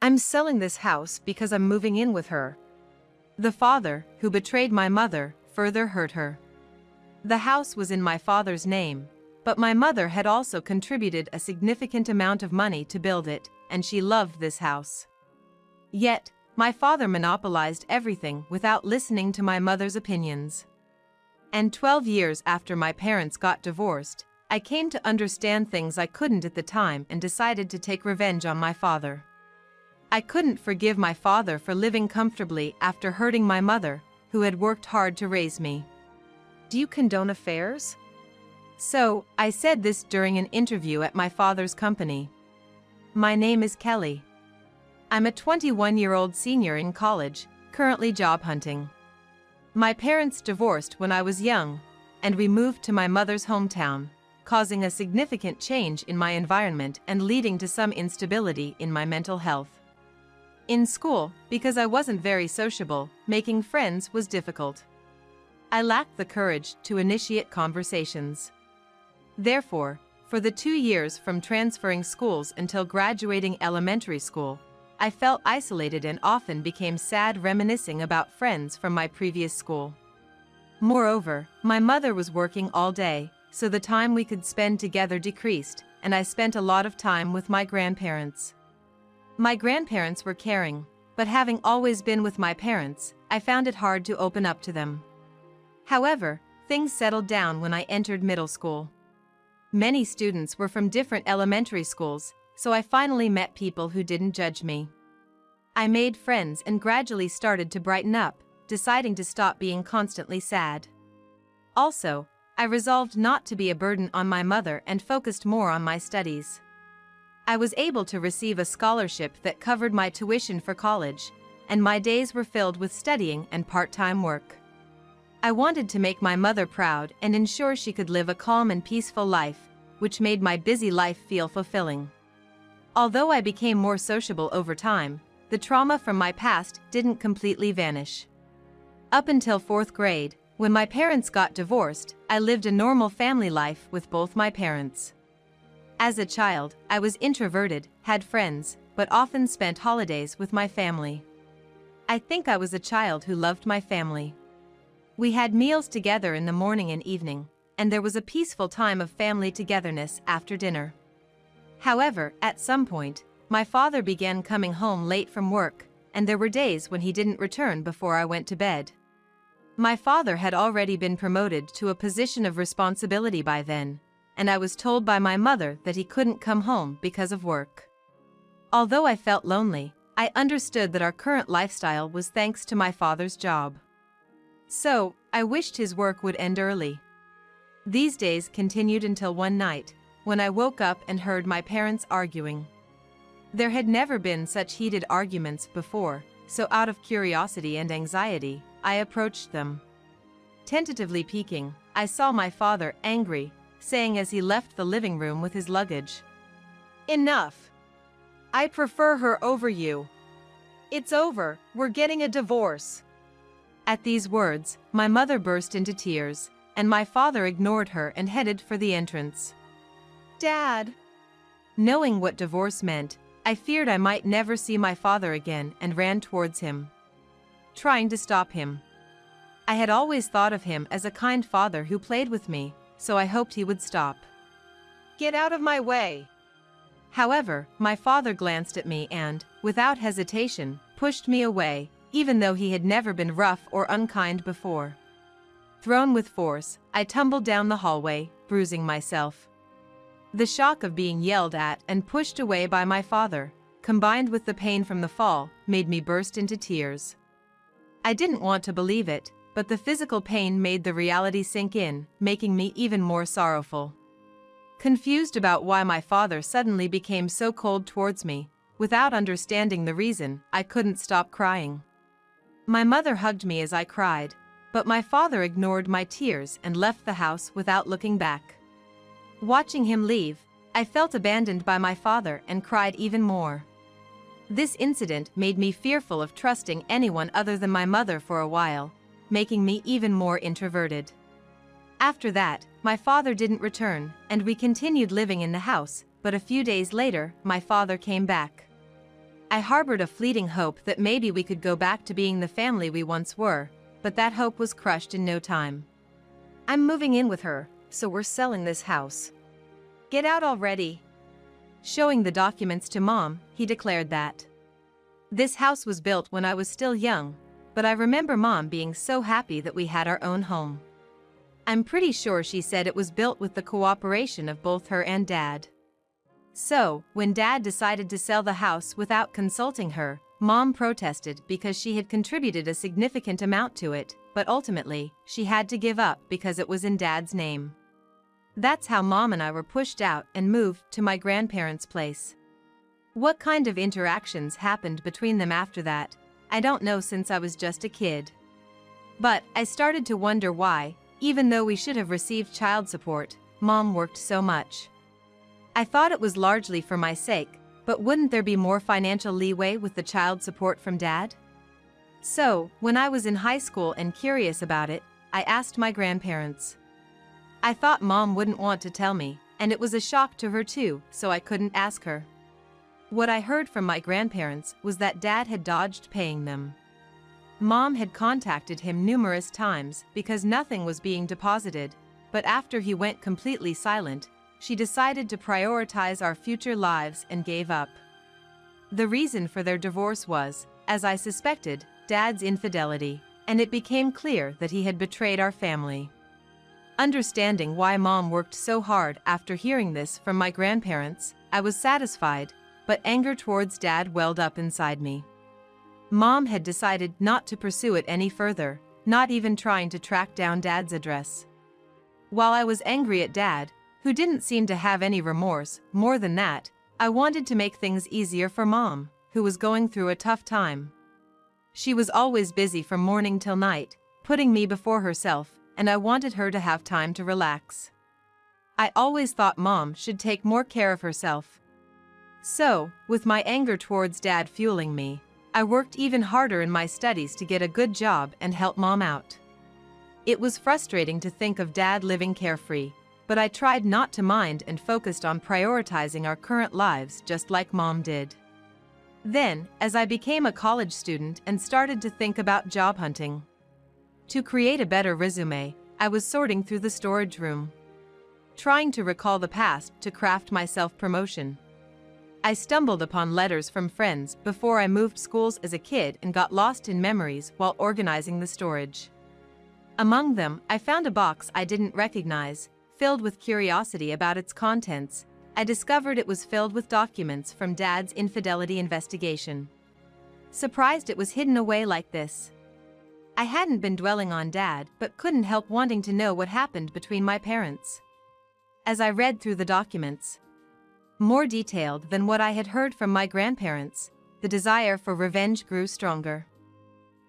I'm selling this house because I'm moving in with her. The father, who betrayed my mother, further hurt her. The house was in my father's name, but my mother had also contributed a significant amount of money to build it, and she loved this house. Yet, my father monopolized everything without listening to my mother's opinions. And 12 years after my parents got divorced, I came to understand things I couldn't at the time and decided to take revenge on my father. I couldn't forgive my father for living comfortably after hurting my mother, who had worked hard to raise me. Do you condone affairs? So, I said this during an interview at my father's company. My name is Kelly. I'm a 21-year-old senior in college, currently job hunting. My parents divorced when I was young, and we moved to my mother's hometown, causing a significant change in my environment and leading to some instability in my mental health. In school, because I wasn't very sociable, making friends was difficult. I lacked the courage to initiate conversations. Therefore, for the 2 years from transferring schools until graduating elementary school, I felt isolated and often became sad reminiscing about friends from my previous school. Moreover, my mother was working all day, so the time we could spend together decreased, and I spent a lot of time with my grandparents. My grandparents were caring, but having always been with my parents, I found it hard to open up to them. However, things settled down when I entered middle school. Many students were from different elementary schools, so I finally met people who didn't judge me. I made friends and gradually started to brighten up, deciding to stop being constantly sad. Also, I resolved not to be a burden on my mother and focused more on my studies. I was able to receive a scholarship that covered my tuition for college, and my days were filled with studying and part-time work. I wanted to make my mother proud and ensure she could live a calm and peaceful life, which made my busy life feel fulfilling. Although I became more sociable over time, the trauma from my past didn't completely vanish. Up until 4th grade, when my parents got divorced, I lived a normal family life with both my parents. As a child, I was introverted, had friends, but often spent holidays with my family. I think I was a child who loved my family. We had meals together in the morning and evening, and there was a peaceful time of family togetherness after dinner. However, at some point, my father began coming home late from work, and there were days when he didn't return before I went to bed. My father had already been promoted to a position of responsibility by then, and I was told by my mother that he couldn't come home because of work. Although I felt lonely, I understood that our current lifestyle was thanks to my father's job. So, I wished his work would end early. These days continued until one night, when I woke up and heard my parents arguing. There had never been such heated arguments before, so out of curiosity and anxiety, I approached them. Tentatively peeking, I saw my father angry, saying as he left the living room with his luggage, "Enough! I prefer her over you. It's over, we're getting a divorce." At these words, my mother burst into tears, and my father ignored her and headed for the entrance. "Dad!" Knowing what divorce meant, I feared I might never see my father again and ran towards him, trying to stop him. I had always thought of him as a kind father who played with me, so I hoped he would stop. "Get out of my way!" However, my father glanced at me and, without hesitation, pushed me away, even though he had never been rough or unkind before. Thrown with force, I tumbled down the hallway, bruising myself. The shock of being yelled at and pushed away by my father, combined with the pain from the fall, made me burst into tears. I didn't want to believe it, but the physical pain made the reality sink in, making me even more sorrowful. Confused about why my father suddenly became so cold towards me, without understanding the reason, I couldn't stop crying. My mother hugged me as I cried, but my father ignored my tears and left the house without looking back. Watching him leave, I felt abandoned by my father and cried even more. This incident made me fearful of trusting anyone other than my mother for a while, making me even more introverted. After that, my father didn't return, and we continued living in the house, but a few days later, my father came back. I harbored a fleeting hope that maybe we could go back to being the family we once were, but that hope was crushed in no time. I'm moving in with her, so we're selling this house. Get out already. Showing the documents to Mom, he declared that. This house was built when I was still young, but I remember Mom being so happy that we had our own home. I'm pretty sure she said it was built with the cooperation of both her and Dad. So, when Dad decided to sell the house without consulting her, Mom protested because she had contributed a significant amount to it, but ultimately, she had to give up because it was in Dad's name. That's how Mom and I were pushed out and moved to my grandparents' place. What kind of interactions happened between them after that, I don't know since I was just a kid. But I started to wonder why, even though we should have received child support, Mom worked so much. I thought it was largely for my sake, but wouldn't there be more financial leeway with the child support from Dad? So, when I was in high school and curious about it, I asked my grandparents. I thought Mom wouldn't want to tell me, and it was a shock to her too, so I couldn't ask her. What I heard from my grandparents was that Dad had dodged paying them. Mom had contacted him numerous times because nothing was being deposited, but after he went completely silent, she decided to prioritize our future lives and gave up. The reason for their divorce was, as I suspected, Dad's infidelity, and it became clear that he had betrayed our family. Understanding why Mom worked so hard after hearing this from my grandparents, I was satisfied, but anger towards Dad welled up inside me. Mom had decided not to pursue it any further, not even trying to track down Dad's address. While I was angry at Dad, who didn't seem to have any remorse, more than that, I wanted to make things easier for Mom, who was going through a tough time. She was always busy from morning till night, putting me before herself, and I wanted her to have time to relax. I always thought Mom should take more care of herself. So, with my anger towards Dad fueling me, I worked even harder in my studies to get a good job and help Mom out. It was frustrating to think of Dad living carefree, but I tried not to mind and focused on prioritizing our current lives just like Mom did. Then, as I became a college student and started to think about job hunting. To create a better resume, I was sorting through the storage room, trying to recall the past to craft my self-promotion. I stumbled upon letters from friends before I moved schools as a kid and got lost in memories while organizing the storage. Among them, I found a box I didn't recognize, filled with curiosity about its contents. I discovered it was filled with documents from Dad's infidelity investigation. Surprised it was hidden away like this. I hadn't been dwelling on Dad, but couldn't help wanting to know what happened between my parents. As I read through the documents, more detailed than what I had heard from my grandparents, the desire for revenge grew stronger.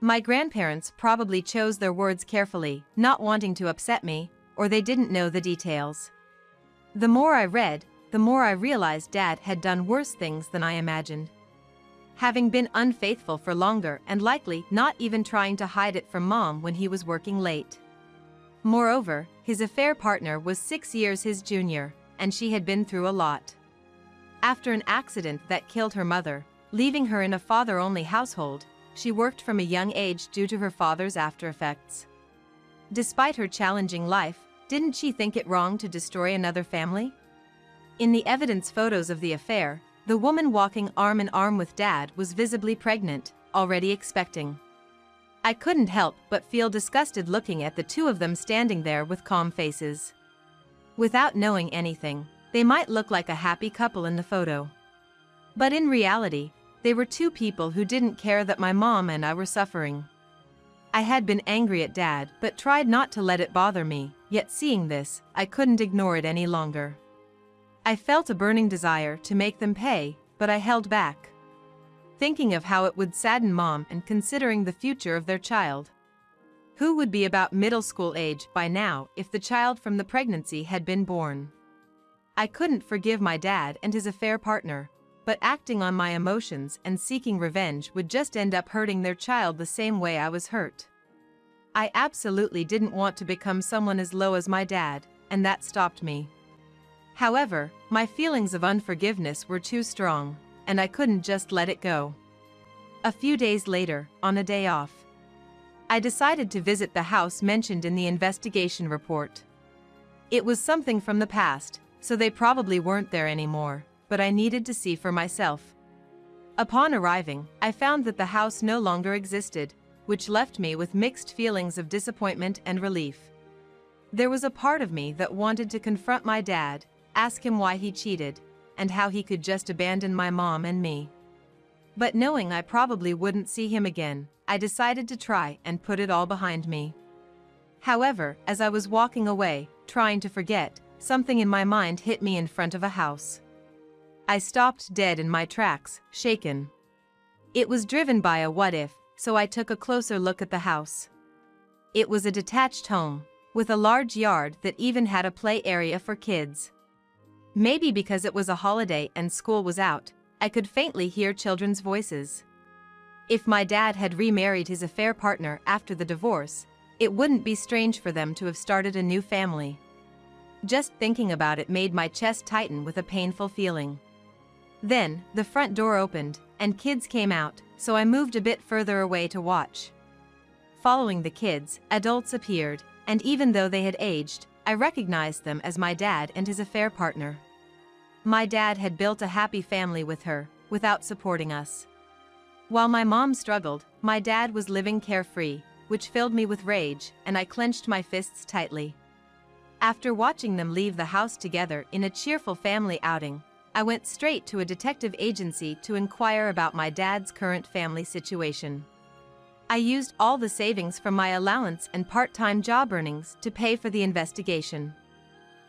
My grandparents probably chose their words carefully, not wanting to upset me, or they didn't know the details. The more I read, the more I realized Dad had done worse things than I imagined. Having been unfaithful for longer and likely not even trying to hide it from Mom when he was working late. Moreover, his affair partner was 6 years his junior, and she had been through a lot. After an accident that killed her mother, leaving her in a father-only household, she worked from a young age due to her father's after-effects. Despite her challenging life, didn't she think it wrong to destroy another family? In the evidence photos of the affair, the woman walking arm in arm with Dad was visibly pregnant, already expecting. I couldn't help but feel disgusted looking at the two of them standing there with calm faces. Without knowing anything, they might look like a happy couple in the photo. But in reality, they were two people who didn't care that my mom and I were suffering. I had been angry at Dad but tried not to let it bother me, yet seeing this, I couldn't ignore it any longer. I felt a burning desire to make them pay, but I held back, thinking of how it would sadden Mom and considering the future of their child, who would be about middle school age by now if the child from the pregnancy had been born. I couldn't forgive my dad and his affair partner, but acting on my emotions and seeking revenge would just end up hurting their child the same way I was hurt. I absolutely didn't want to become someone as low as my dad, and that stopped me. However, my feelings of unforgiveness were too strong. and I couldn't just let it go. A few days later, on a day off, I decided to visit the house mentioned in the investigation report. It was something from the past, so they probably weren't there anymore, but I needed to see for myself. Upon arriving, I found that the house no longer existed, which left me with mixed feelings of disappointment and relief. There was a part of me that wanted to confront my dad, ask him why he cheated, and how he could just abandon my mom and me. But knowing I probably wouldn't see him again, I decided to try and put it all behind me. However, as I was walking away, trying to forget, something in my mind hit me in front of a house. I stopped dead in my tracks, shaken. It was driven by a what-if, so I took a closer look at the house. It was a detached home, with a large yard that even had a play area for kids. Maybe because it was a holiday and school was out, I could faintly hear children's voices. If my dad had remarried his affair partner after the divorce, it wouldn't be strange for them to have started a new family. Just thinking about it made my chest tighten with a painful feeling. Then, the front door opened, and kids came out, so I moved a bit further away to watch. Following the kids, adults appeared, and even though they had aged, I recognized them as my dad and his affair partner. My dad had built a happy family with her, without supporting us. While my mom struggled, my dad was living carefree, which filled me with rage, and I clenched my fists tightly. After watching them leave the house together in a cheerful family outing, I went straight to a detective agency to inquire about my dad's current family situation. I used all the savings from my allowance and part-time job earnings to pay for the investigation.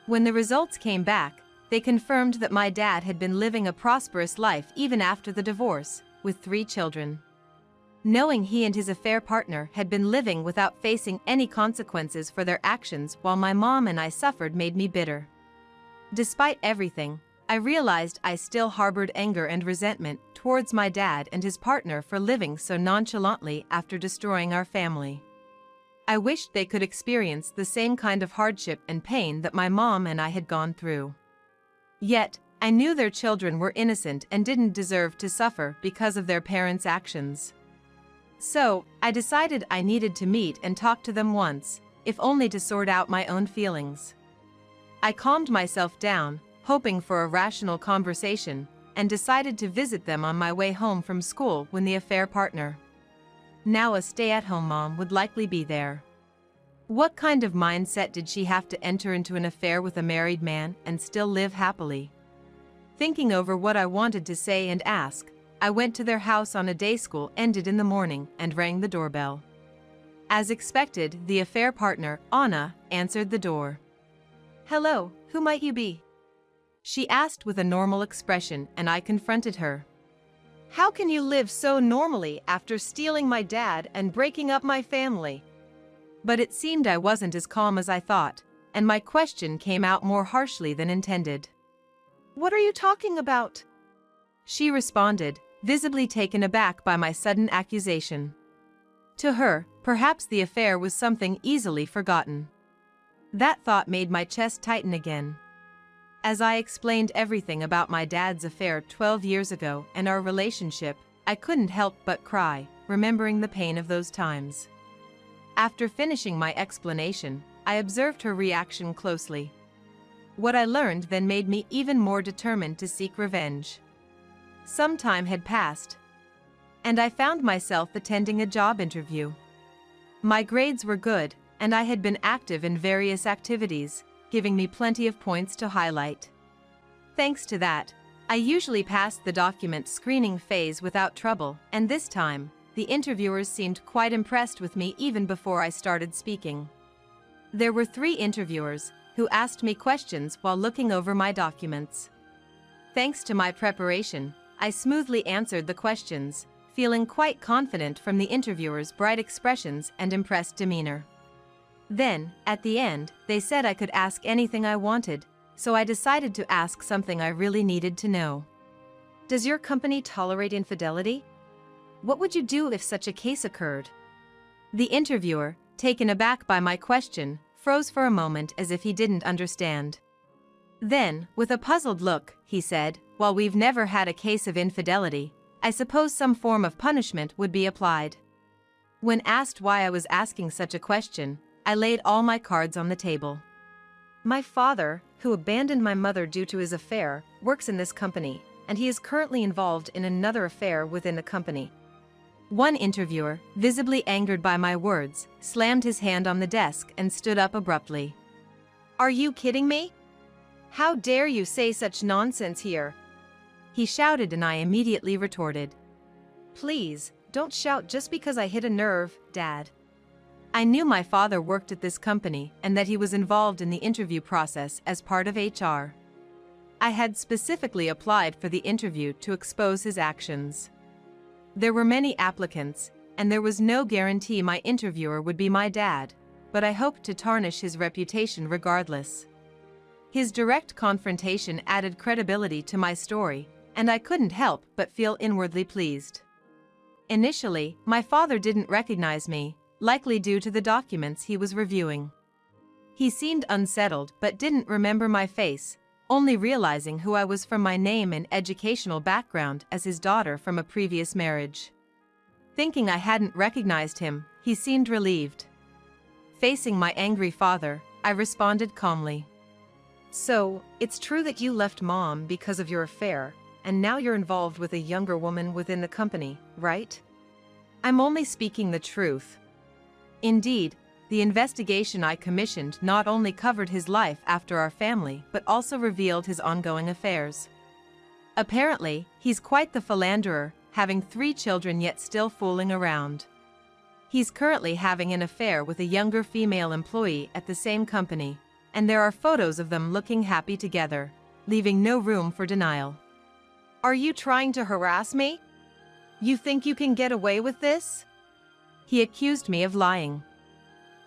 When the results came back, they confirmed that my dad had been living a prosperous life even after the divorce, with 3 children. Knowing he and his affair partner had been living without facing any consequences for their actions while my mom and I suffered made me bitter. Despite everything, I realized I still harbored anger and resentment towards my dad and his partner for living so nonchalantly after destroying our family. I wished they could experience the same kind of hardship and pain that my mom and I had gone through. Yet, I knew their children were innocent and didn't deserve to suffer because of their parents' actions. So, I decided I needed to meet and talk to them once, if only to sort out my own feelings. I calmed myself down, hoping for a rational conversation, and decided to visit them on my way home from school when the affair partner, now a stay-at-home mom, would likely be there. What kind of mindset did she have to enter into an affair with a married man and still live happily? Thinking over what I wanted to say and ask, I went to their house on a day school ended in the morning and rang the doorbell. As expected, the affair partner, Anna, answered the door. "Hello, who might you be?" She asked with a normal expression, and I confronted her. "How can you live so normally after stealing my dad and breaking up my family?" But it seemed I wasn't as calm as I thought, and my question came out more harshly than intended. "What are you talking about?" She responded, visibly taken aback by my sudden accusation. To her, perhaps the affair was something easily forgotten. That thought made my chest tighten again. As I explained everything about my dad's affair 12 years ago and our relationship, I couldn't help but cry, remembering the pain of those times. After finishing my explanation, I observed her reaction closely. What I learned then made me even more determined to seek revenge. Some time had passed, and I found myself attending a job interview. My grades were good, and I had been active in various activities, giving me plenty of points to highlight. Thanks to that, I usually passed the document screening phase without trouble, and this time, the interviewers seemed quite impressed with me even before I started speaking. There were 3 interviewers, who asked me questions while looking over my documents. Thanks to my preparation, I smoothly answered the questions, feeling quite confident from the interviewers' bright expressions and impressed demeanor. Then, at the end, they said I could ask anything I wanted, so I decided to ask something I really needed to know. "Does your company tolerate infidelity? What would you do if such a case occurred?" The interviewer, taken aback by my question, froze for a moment as if he didn't understand. Then, with a puzzled look, he said, while we've never had a case of infidelity, I suppose some form of punishment would be applied. When asked why I was asking such a question, I laid all my cards on the table. My father, who abandoned my mother due to his affair, works in this company, and he is currently involved in another affair within the company. One interviewer, visibly angered by my words, slammed his hand on the desk and stood up abruptly. "Are you kidding me? How dare you say such nonsense here?" he shouted, and I immediately retorted. "Please, don't shout just because I hit a nerve, Dad." I knew my father worked at this company and that he was involved in the interview process as part of HR. I had specifically applied for the interview to expose his actions. There were many applicants, and there was no guarantee my interviewer would be my dad, but I hoped to tarnish his reputation regardless. His direct confrontation added credibility to my story, and I couldn't help but feel inwardly pleased. Initially, my father didn't recognize me, likely due to the documents he was reviewing. He seemed unsettled but didn't remember my face, only realizing who I was from my name and educational background as his daughter from a previous marriage. Thinking I hadn't recognized him, he seemed relieved. Facing my angry father, I responded calmly. "So, it's true that you left Mom because of your affair, and now you're involved with a younger woman within the company, right?" "I'm only speaking the truth." Indeed, the investigation I commissioned not only covered his life after our family but also revealed his ongoing affairs. Apparently, he's quite the philanderer, having 3 children yet still fooling around. He's currently having an affair with a younger female employee at the same company, and there are photos of them looking happy together, leaving no room for denial. "Are you trying to harass me? You think you can get away with this?" He accused me of lying.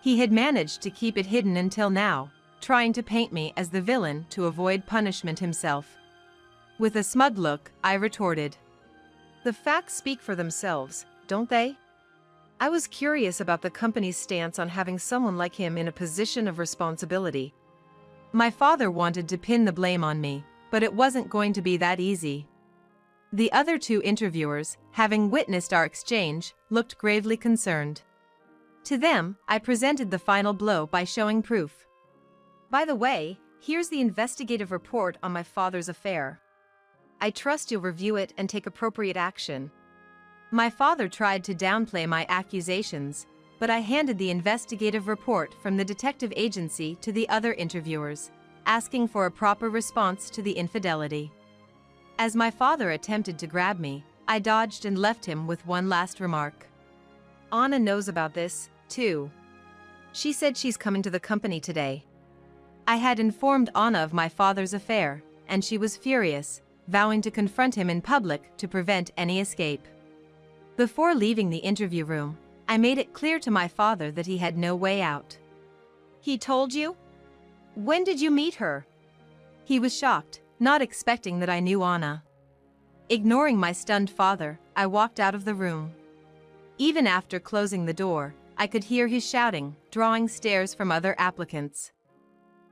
He had managed to keep it hidden until now, trying to paint me as the villain to avoid punishment himself. With a smug look, I retorted, "The facts speak for themselves, don't they? I was curious about the company's stance on having someone like him in a position of responsibility." My father wanted to pin the blame on me, but it wasn't going to be that easy. The other 2 interviewers, having witnessed our exchange, looked gravely concerned. To them, I presented the final blow by showing proof. "By the way, here's the investigative report on my father's affair. I trust you'll review it and take appropriate action." My father tried to downplay my accusations, but I handed the investigative report from the detective agency to the other interviewers, asking for a proper response to the infidelity. As my father attempted to grab me, I dodged and left him with one last remark. "Anna knows about this, too. She said she's coming to the company today." I had informed Anna of my father's affair, and she was furious, vowing to confront him in public to prevent any escape. Before leaving the interview room, I made it clear to my father that he had no way out. "He told you? When did you meet her?" He was shocked, not expecting that I knew Anna. Ignoring my stunned father, I walked out of the room. Even after closing the door, I could hear his shouting, drawing stares from other applicants.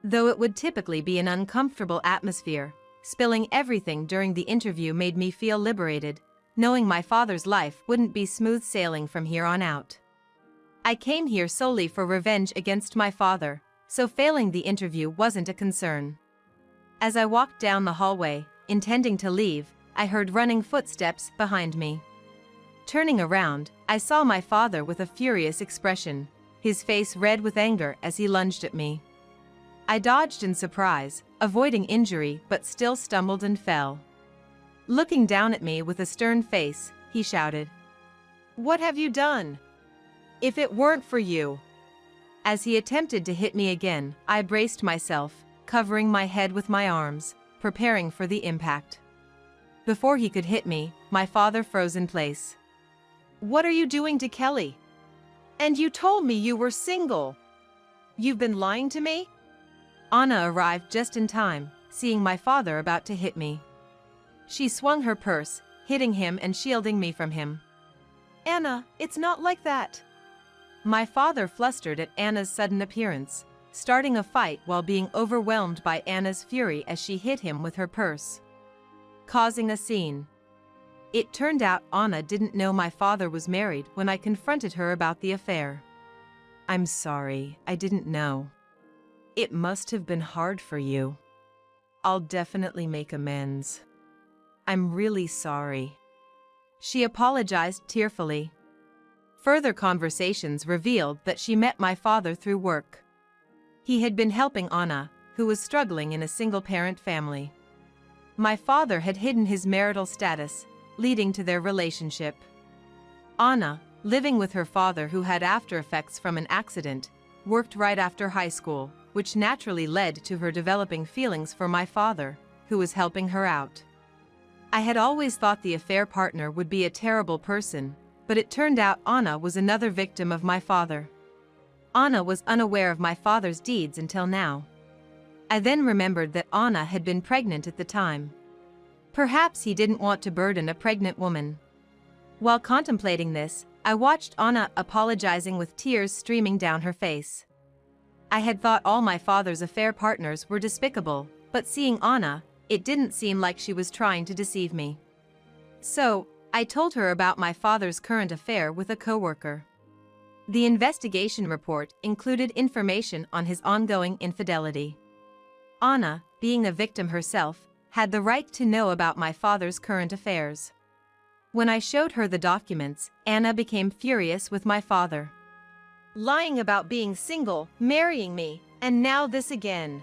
Though it would typically be an uncomfortable atmosphere, spilling everything during the interview made me feel liberated, knowing my father's life wouldn't be smooth sailing from here on out. I came here solely for revenge against my father, so failing the interview wasn't a concern. As I walked down the hallway, intending to leave, I heard running footsteps behind me. Turning around, I saw my father with a furious expression, his face red with anger as he lunged at me. I dodged in surprise, avoiding injury, but still stumbled and fell. Looking down at me with a stern face, he shouted, "What have you done? If it weren't for you..." As he attempted to hit me again, I braced myself, covering my head with my arms, preparing for the impact. Before he could hit me, my father froze in place. "What are you doing to Kelly? And you told me you were single. You've been lying to me?" Anna arrived just in time, seeing my father about to hit me. She swung her purse, hitting him and shielding me from him. "Anna, it's not like that." My father flustered at Anna's sudden appearance, starting a fight while being overwhelmed by Anna's fury as she hit him with her purse. causing a scene. It turned out Anna didn't know my father was married when I confronted her about the affair. "I'm sorry, I didn't know. It must have been hard for you. I'll definitely make amends. I'm really sorry." She apologized tearfully. Further conversations revealed that she met my father through work. He had been helping Anna, who was struggling in a single-parent family. My father had hidden his marital status, leading to their relationship. Anna, living with her father who had after effects from an accident, worked right after high school, which naturally led to her developing feelings for my father, who was helping her out. I had always thought the affair partner would be a terrible person, but it turned out Anna was another victim of my father. Anna was unaware of my father's deeds until now. I then remembered that Anna had been pregnant at the time. Perhaps he didn't want to burden a pregnant woman. While contemplating this, I watched Anna apologizing with tears streaming down her face. I had thought all my father's affair partners were despicable, but seeing Anna, it didn't seem like she was trying to deceive me. So, I told her about my father's current affair with a coworker. The investigation report included information on his ongoing infidelity. Anna, being a victim herself, had the right to know about my father's current affairs. When I showed her the documents, Anna became furious with my father. "Lying about being single, marrying me, and now this again.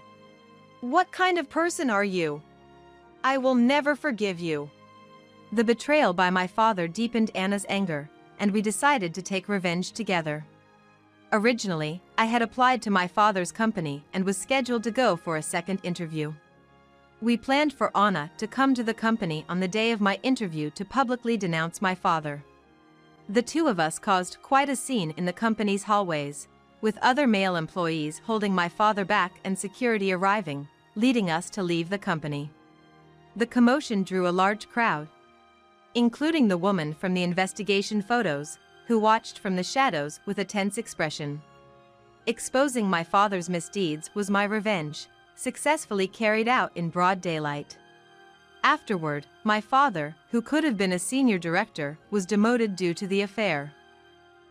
What kind of person are you? I will never forgive you." The betrayal by my father deepened Anna's anger, and we decided to take revenge together. Originally, I had applied to my father's company and was scheduled to go for a second interview. We planned for Anna to come to the company on the day of my interview to publicly denounce my father. The two of us caused quite a scene in the company's hallways, with other male employees holding my father back and security arriving, leading us to leave the company. The commotion drew a large crowd, including the woman from the investigation photos, who watched from the shadows with a tense expression. Exposing my father's misdeeds was my revenge, successfully carried out in broad daylight. Afterward, my father, who could have been a senior director, was demoted due to the affair.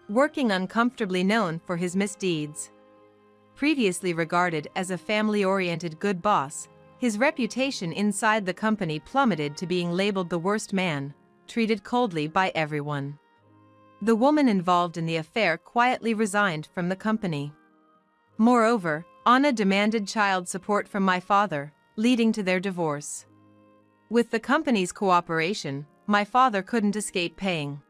Working uncomfortably known for his misdeeds. Previously regarded as a family-oriented good boss, his reputation inside the company plummeted to being labeled the worst man, treated coldly by everyone. The woman involved in the affair quietly resigned from the company. Moreover, Anna demanded child support from my father, leading to their divorce. With the company's cooperation, my father couldn't escape paying.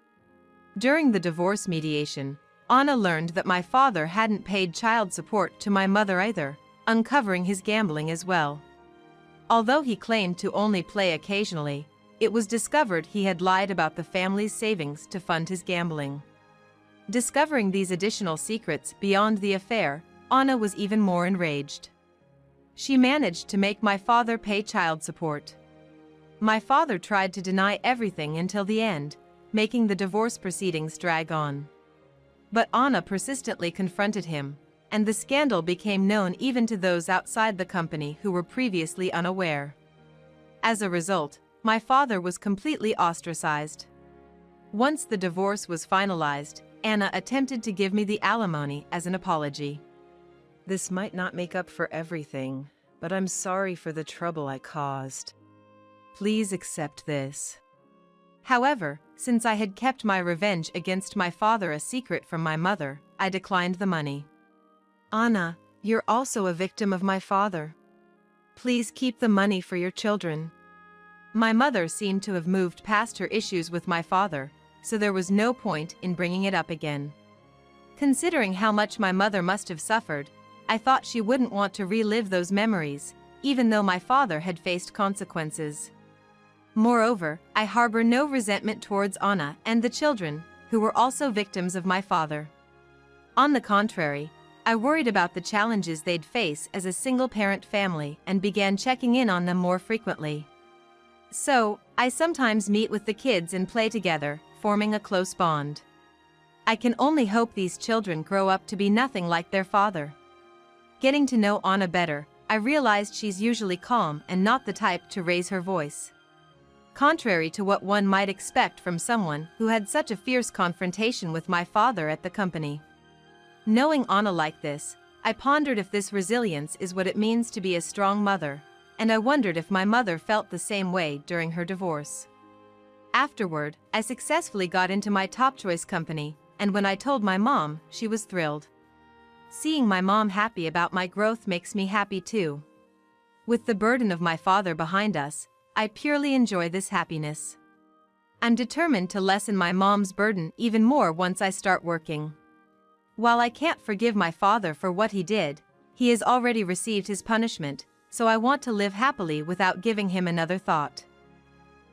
During the divorce mediation, Anna learned that my father hadn't paid child support to my mother either, uncovering his gambling as well. Although he claimed to only play occasionally, it was discovered he had lied about the family's savings to fund his gambling. Discovering these additional secrets beyond the affair, Anna was even more enraged. She managed to make my father pay child support. My father tried to deny everything until the end, making the divorce proceedings drag on. But Anna persistently confronted him, and the scandal became known even to those outside the company who were previously unaware. As a result, my father was completely ostracized. Once the divorce was finalized, Anna attempted to give me the alimony as an apology. "This might not make up for everything, but I'm sorry for the trouble I caused. Please accept this." However, since I had kept my revenge against my father a secret from my mother, I declined the money. "Anna, you're also a victim of my father. Please keep the money for your children." My mother seemed to have moved past her issues with my father, so there was no point in bringing it up again. Considering how much my mother must have suffered, I thought she wouldn't want to relive those memories, even though my father had faced consequences. Moreover, I harbor no resentment towards Anna and the children, who were also victims of my father. On the contrary, I worried about the challenges they'd face as a single-parent family and began checking in on them more frequently. So, I sometimes meet with the kids and play together, forming a close bond. I can only hope these children grow up to be nothing like their father. Getting to know Anna better, I realized she's usually calm and not the type to raise her voice. contrary to what one might expect from someone who had such a fierce confrontation with my father at the company. Knowing Anna like this, I pondered if this resilience is what it means to be a strong mother, and I wondered if my mother felt the same way during her divorce. Afterward, I successfully got into my top choice company, and when I told my mom, she was thrilled. Seeing my mom happy about my growth makes me happy too. With the burden of my father behind us, I purely enjoy this happiness. I'm determined to lessen my mom's burden even more once I start working. While I can't forgive my father for what he did, he has already received his punishment, so I want to live happily without giving him another thought.